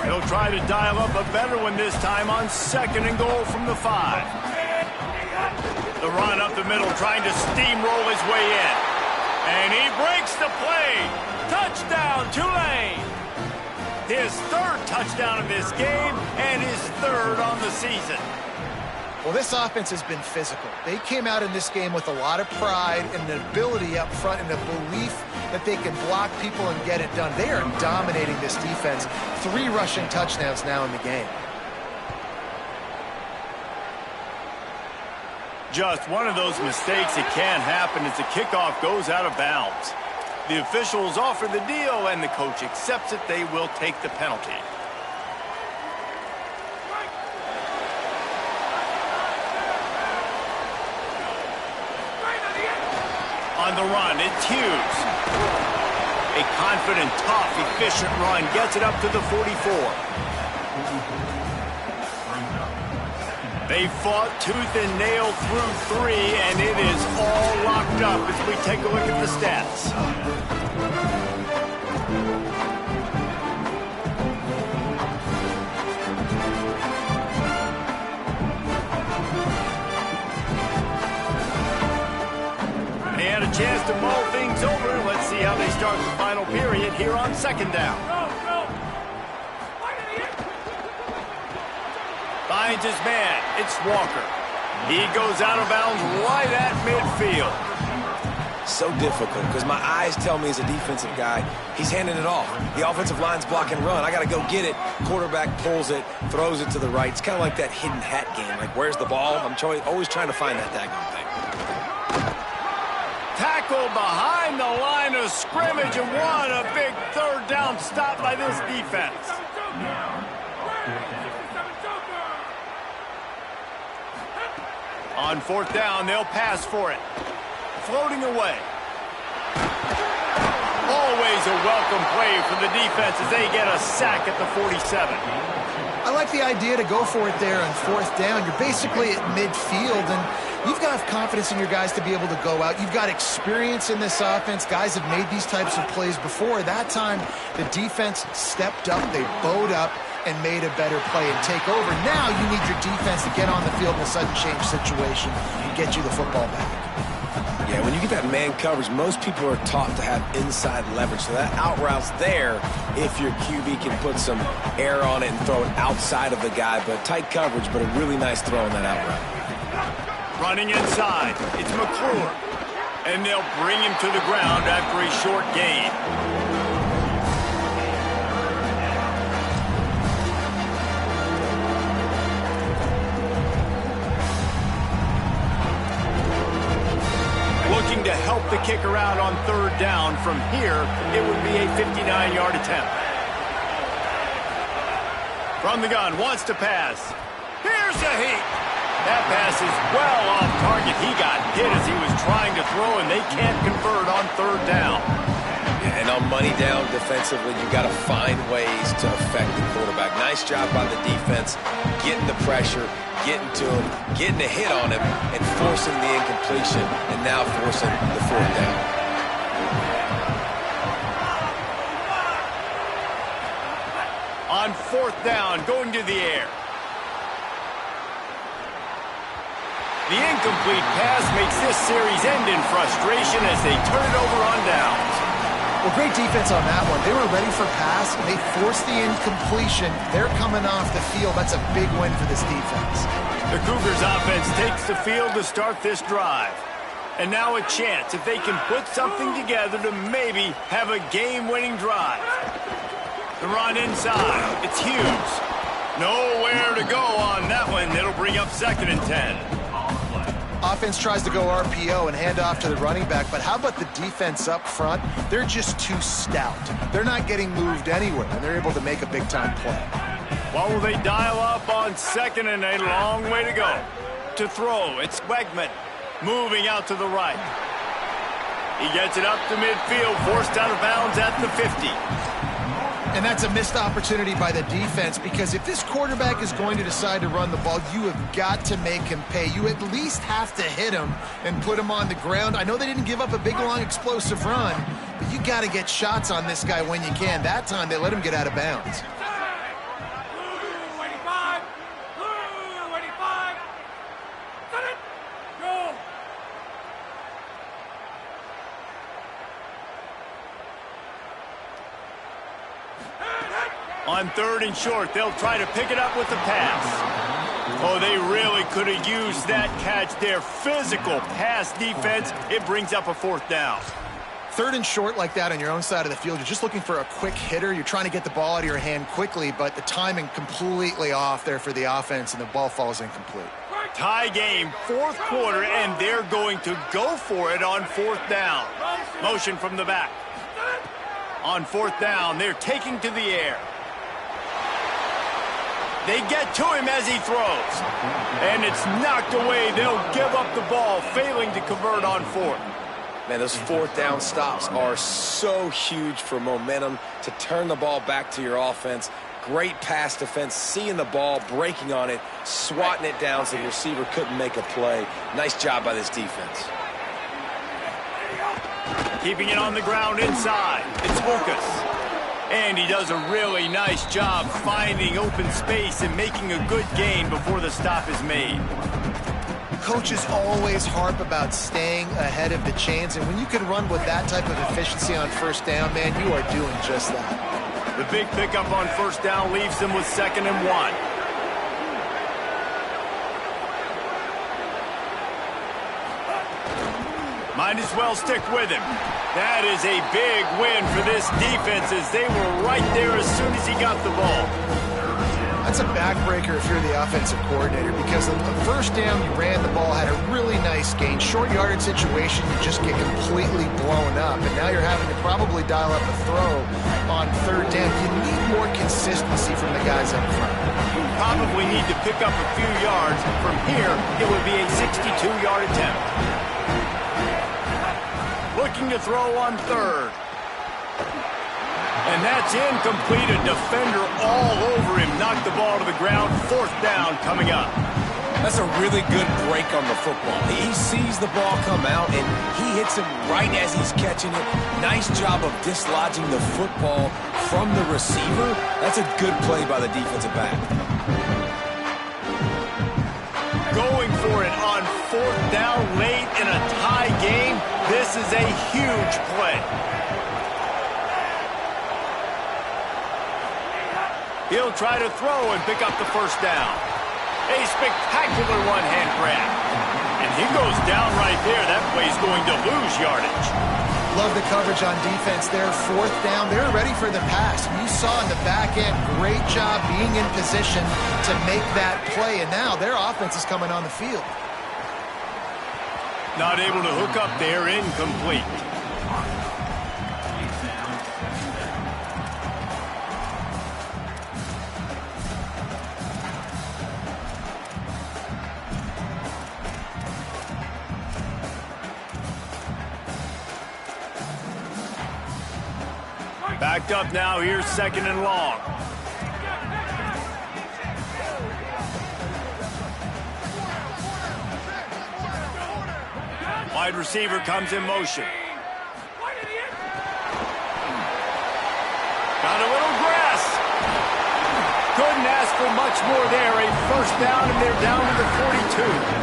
Speaker 1: He'll try to dial up a better one this time on 2nd and goal from the 5. The run up the middle, trying to steamroll his way in. And he breaks the play. Touchdown, Tulane. His 3rd touchdown of this game and his 3rd on the season.
Speaker 4: Well, this offense has been physical. They came out in this game with a lot of pride and the ability up front and the belief that they can block people and get it done. They are dominating this defense. 3 rushing touchdowns now in the game.
Speaker 1: Just one of those mistakes that can happen as the kickoff goes out of bounds. The officials offer the deal, and the coach accepts it. They will take the penalty. On the run, it's Hughes. A confident, tough, efficient run gets it up to the 44. They fought tooth and nail through 3, and it is all locked up as we take a look at the stats. They had a chance to mull things over. Let's see how they start the final period here on 2nd down. Finds his man. It's Walker. He goes out of bounds right at midfield.
Speaker 3: So difficult because my eyes tell me as a defensive guy, he's handing it off. The offensive line's block and run. I got to go get it. Quarterback pulls it, throws it to the right. It's kind of like that hidden hat game. Like, where's the ball? I'm always trying to find that daggone thing.
Speaker 1: Tackle behind the line of scrimmage, and what a big 3rd down stop by this defense. On 4th down, they'll pass for it. Floating away. Always a welcome play for the defense as they get a sack at the 47.
Speaker 4: I like the idea to go for it there on 4th down. You're basically at midfield, and you've got confidence in your guys to be able to go out. You've got experience in this offense. Guys have made these types of plays before. That time, the defense stepped up. They bowed up and made a better play and take over. Now you need your defense to get on the field in a sudden change situation and get you the football back.
Speaker 3: Yeah, when you get that man coverage, most people are taught to have inside leverage. So that out route's there if your QB can put some air on it and throw it outside of the guy. But tight coverage, but a really nice throw on that out route.
Speaker 1: Running inside, it's McClure. And they'll bring him to the ground after a short gain. Looking to help the kicker out on 3rd down. From here, it would be a 59-yard attempt. From the gun, wants to pass. Here's a heat. That pass is well off target. He got hit as he was trying to throw, and they can't convert on 3rd down.
Speaker 3: And on money down defensively, you got to find ways to affect the quarterback. Nice job by the defense, getting the pressure, getting to him, getting a hit on him, and forcing the incompletion, and now forcing the 4th down.
Speaker 1: On 4th down, going to the air. The incomplete pass makes this series end in frustration as they turn it over on downs.
Speaker 4: Well, great defense on that one. They were ready for pass. They forced the incompletion. They're coming off the field. That's a big win for this defense.
Speaker 1: The Cougars offense takes the field to start this drive. And now a chance if they can put something together to maybe have a game-winning drive. The run inside. It's Hughes. Nowhere to go on that one. It'll bring up 2nd and 10.
Speaker 4: Offense tries to go RPO and hand off to the running back, but how about the defense up front? They're just too stout. They're not getting moved anywhere, and they're able to make a big-time play.
Speaker 1: What will they dial up on 2nd and a long way to go? To throw, it's Wegman moving out to the right. He gets it up to midfield, forced out of bounds at the 50.
Speaker 4: And that's a missed opportunity by the defense, because if this quarterback is going to decide to run the ball, you have got to make him pay. You at least have to hit him and put him on the ground. I know they didn't give up a big, long, explosive run, but you got to get shots on this guy when you can. That time, they let him get out of bounds.
Speaker 1: On 3rd and short, they'll try to pick it up with the pass. Oh, they really could have used that catch there. Physical pass defense. It brings up a 4th down.
Speaker 4: 3rd and short like that on your own side of the field, you're just looking for a quick hitter. You're trying to get the ball out of your hand quickly, but the timing completely off there for the offense, and the ball falls incomplete.
Speaker 1: Tie game, 4th quarter, and they're going to go for it on 4th down. Motion from the back. On 4th down, they're taking to the air. They get to him as he throws. And it's knocked away. They'll give up the ball, failing to convert on 4th.
Speaker 3: Man, those 4th down stops are so huge for momentum to turn the ball back to your offense. Great pass defense, seeing the ball, breaking on it, swatting it down so the receiver couldn't make a play. Nice job by this defense.
Speaker 1: Keeping it on the ground inside. It's Coogs. And he does a really nice job finding open space and making a good gain before the stop is made.
Speaker 4: Coaches always harp about staying ahead of the chains, and when you can run with that type of efficiency on 1st down, man, you are doing just that.
Speaker 1: The big pickup on 1st down leaves them with 2nd and 1. Might as well stick with him. That is a big win for this defense, as they were right there as soon as he got the ball.
Speaker 4: That's a backbreaker if you're the offensive coordinator, because on the 1st down, you ran the ball, had a really nice gain. Short yardage situation, you just get completely blown up, and now you're having to probably dial up a throw on 3rd down. You need more consistency from the guys up front.
Speaker 1: You probably need to pick up a few yards. From here, it would be a 62-yard attempt. Looking to throw on 3rd. And that's incomplete. A defender all over him. Knocked the ball to the ground. 4th down coming up.
Speaker 3: That's a really good break on the football. He sees the ball come out, and he hits him right as he's catching it. Nice job of dislodging the football from the receiver. That's a good play by the defensive back.
Speaker 1: Going for it on 4th down late in a tie game. This is a huge play. He'll try to throw and pick up the 1st down. A spectacular one-hand grab. And he goes down right there. That play's going to lose yardage.
Speaker 4: Love the coverage on defense there. 4th down, they're ready for the pass. You saw in the back end, great job being in position to make that play. And now their offense is coming on the field.
Speaker 1: Not able to hook up there, incomplete. Backed up now, here's 2nd and long. Wide receiver comes in motion. Got a little grass. Couldn't ask for much more there. A 1st down, and they're down to the 42.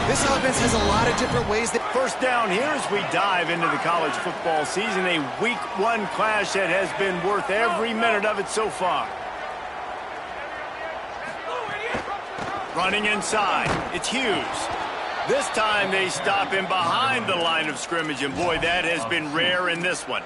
Speaker 4: This offense has a lot of different ways that...
Speaker 1: 1st down here as we dive into the college football season. A week 1 clash that has been worth every minute of it so far. Running inside. It's Hughes. This time they stop him behind the line of scrimmage, and boy, that has been rare in this one.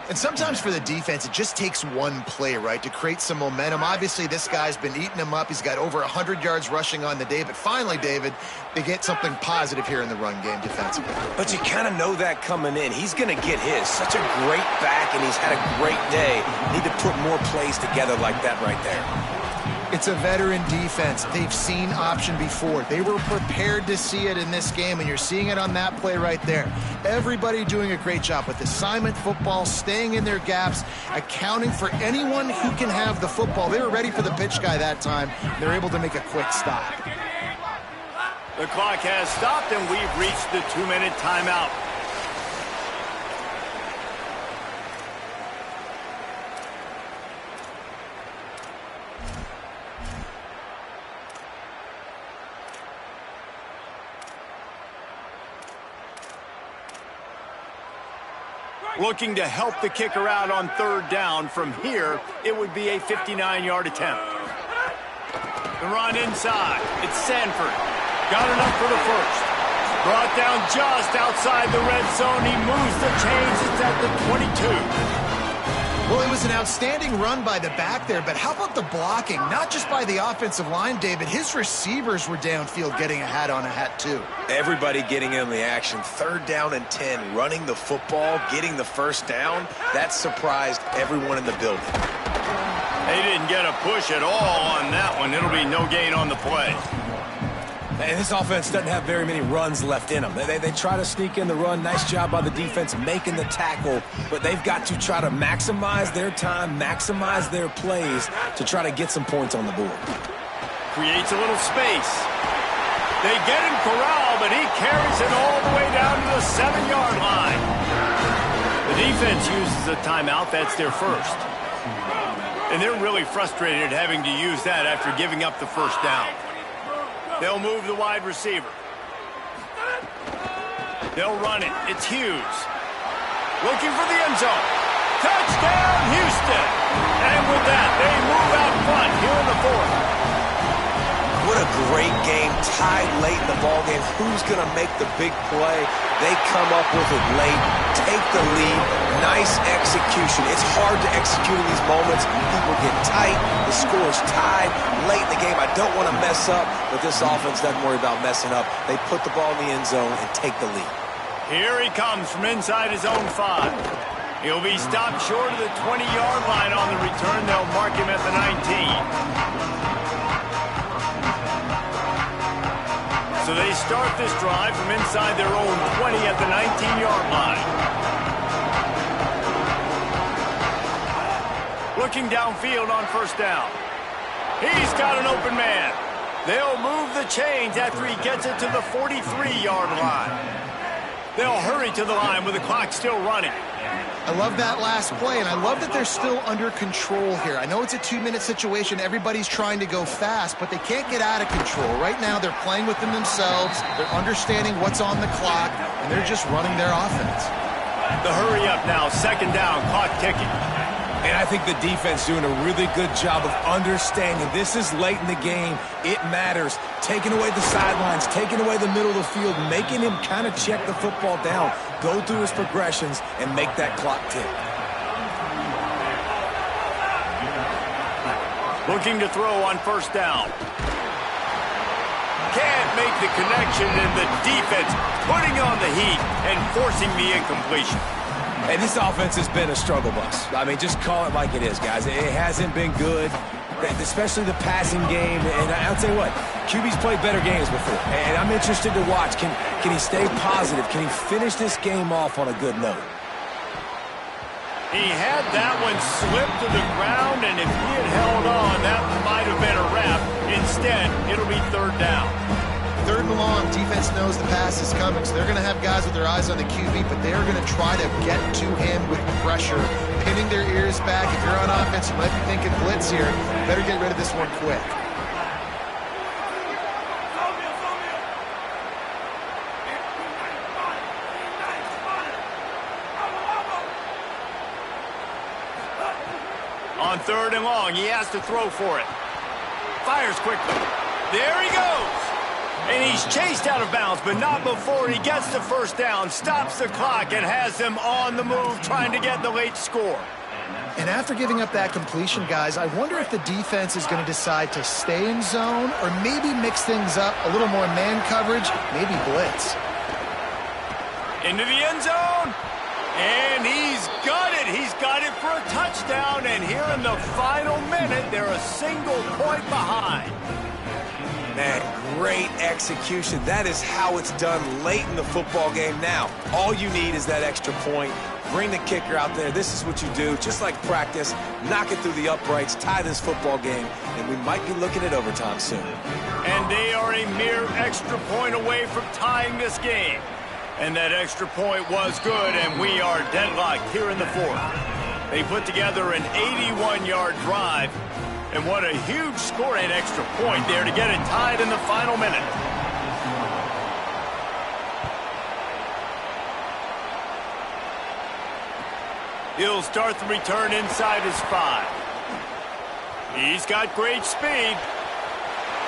Speaker 4: And sometimes for the defense, it just takes one play, right, to create some momentum. Obviously, this guy's been eating him up. He's got over 100 yards rushing on the day. But finally, David, they get something positive here in the run game defensively.
Speaker 3: But you kind of know that coming in. He's going to get his. Such a great back, and he's had a great day. Need to put more plays together like that right there.
Speaker 4: It's a veteran defense. They've seen option before. They were prepared to see it in this game, and you're seeing it on that play right there. Everybody doing a great job with assignment football, staying in their gaps, accounting for anyone who can have the football. They were ready for the pitch guy that time. They're able to make a quick stop.
Speaker 1: The clock has stopped, and we've reached the 2-minute timeout. Looking to help the kicker out on third down. From here, it would be a 59-yard attempt. The run inside. It's Sanford. Got enough for the first. Brought down just outside the red zone. He moves the chains. It's at the 22.
Speaker 4: Well, it was an outstanding run by the back there, but how about the blocking? Not just by the offensive line, David. His receivers were downfield getting a hat on a hat, too.
Speaker 3: Everybody getting in the action. 3rd down and 10, running the football, getting the first down. That surprised everyone in the building.
Speaker 1: They didn't get a push at all on that one. It'll be no gain on the play.
Speaker 3: And this offense doesn't have very many runs left in them. They try to sneak in the run. Nice job by the defense making the tackle. But they've got to try to maximize their time, maximize their plays to try to get some points on the board.
Speaker 1: Creates a little space. They get him corralled, but he carries it all the way down to the 7-yard line. The defense uses a timeout. That's their first. And they're really frustrated having to use that after giving up the first down. They'll move the wide receiver. They'll run it. It's Hughes. Looking for the end zone. Touchdown, Houston! And with that, they move out front here in the 4th.
Speaker 3: What a great game, tied late in the ballgame. Who's going to make the big play? They come up with it late, take the lead. Nice execution. It's hard to execute in these moments. People get tight. The score's tied late in the game. I don't want to mess up, but this offense doesn't worry about messing up. They put the ball in the end zone and take the lead.
Speaker 1: Here he comes from inside his own 5. He'll be stopped short of the 20-yard line on the return. They'll mark him at the 19. So they start this drive from inside their own 20 at the 19-yard line. Looking downfield on first down. He's got an open man. They'll move the chains after he gets it to the 43-yard line. They'll hurry to the line with the clock still running.
Speaker 4: I love that last play, and I love that they're still under control here. I know it's a 2-minute situation. Everybody's trying to go fast, but they can't get out of control. Right now, they're playing within themselves. They're understanding what's on the clock, and they're just running their offense.
Speaker 1: The hurry up now, 2nd down, clock ticking.
Speaker 3: And I think the defense doing a really good job of understanding this is late in the game. It matters. Taking away the sidelines, taking away the middle of the field, making him kind of check the football down, go through his progressions, and make that clock tick.
Speaker 1: Looking to throw on first down. Can't make the connection, and the defense putting on the heat and forcing the incompletion.
Speaker 3: And this offense has been a struggle bus. I mean, just call it like it is, guys. It hasn't been good, especially the passing game. And I'll tell you what, QB's played better games before. And I'm interested to watch. Can he stay positive? Can he finish this game off on a good note?
Speaker 1: He had that one slip to the ground, and if he had held on, that might have been a wrap. Instead, it'll be 3rd down.
Speaker 4: 3rd and long, defense knows the pass is coming, so they're going to have guys with their eyes on the QB, but they're going to try to get to him with pressure, pinning their ears back. If you're on offense, you might be thinking blitz here. Better get rid of this one quick.
Speaker 1: On 3rd and long, he has to throw for it. Fires quickly. There he goes. And he's chased out of bounds, but not before he gets the first down, stops the clock, and has them on the move trying to get the late score.
Speaker 4: And after giving up that completion, guys, I wonder if the defense is going to decide to stay in zone or maybe mix things up, a little more man coverage, maybe blitz.
Speaker 1: Into the end zone, and he's got it. He's got it for a touchdown, and here in the final minute, they're a single point behind.
Speaker 3: Man, great execution. That is how it's done late in the football game now. All you need is that extra point. Bring the kicker out there. This is what you do. Just like practice, knock it through the uprights, tie this football game, and we might be looking at overtime soon.
Speaker 1: And they are a mere extra point away from tying this game. And that extra point was good, and we are deadlocked here in the fourth. They put together an 81-yard drive. And what a huge score and extra point there to get it tied in the final minute. He'll start the return inside his 5. He's got great speed.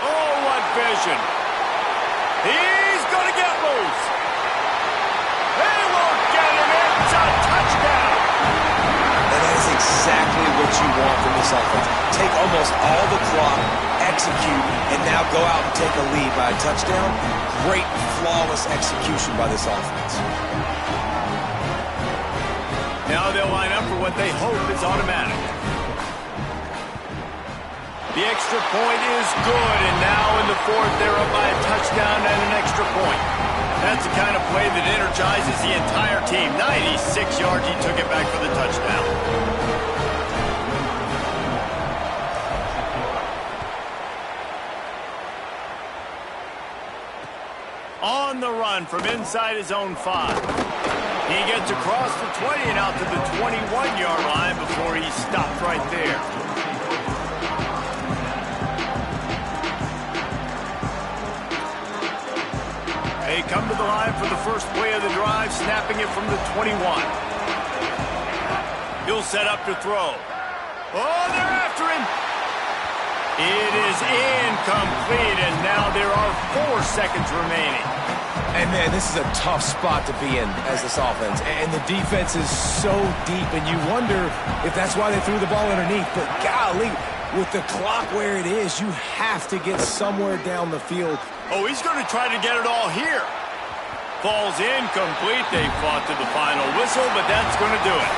Speaker 1: Oh, what vision. He's going to get loose. They won't get him. It's a touchdown.
Speaker 3: And that is exactly what you want from this offense. Take almost all the clock, execute, and now go out and take a lead by a touchdown. Great, flawless execution by this offense.
Speaker 1: Now they'll line up for what they hope is automatic. The extra point is good, and now in the fourth, they're up by a touchdown and an extra point. That's the kind of play that energizes the entire team. 96 yards, he took it back for the touchdown. On the run from inside his own 5. He gets across the 20 and out to the 21-yard line before he stopped right there. They come to the line for the first play of the drive, snapping it from the 21. He'll set up to throw. Oh, they're after him. It is incomplete, and now there are 4 seconds remaining.
Speaker 3: And, man, this is a tough spot to be in as this offense. And the defense is so deep, and you wonder if that's why they threw the ball underneath. But, golly, with the clock where it is, you have to get somewhere down the field.
Speaker 1: Oh, he's going to try to get it all here. Falls incomplete. They fought to the final whistle, but that's going to do it.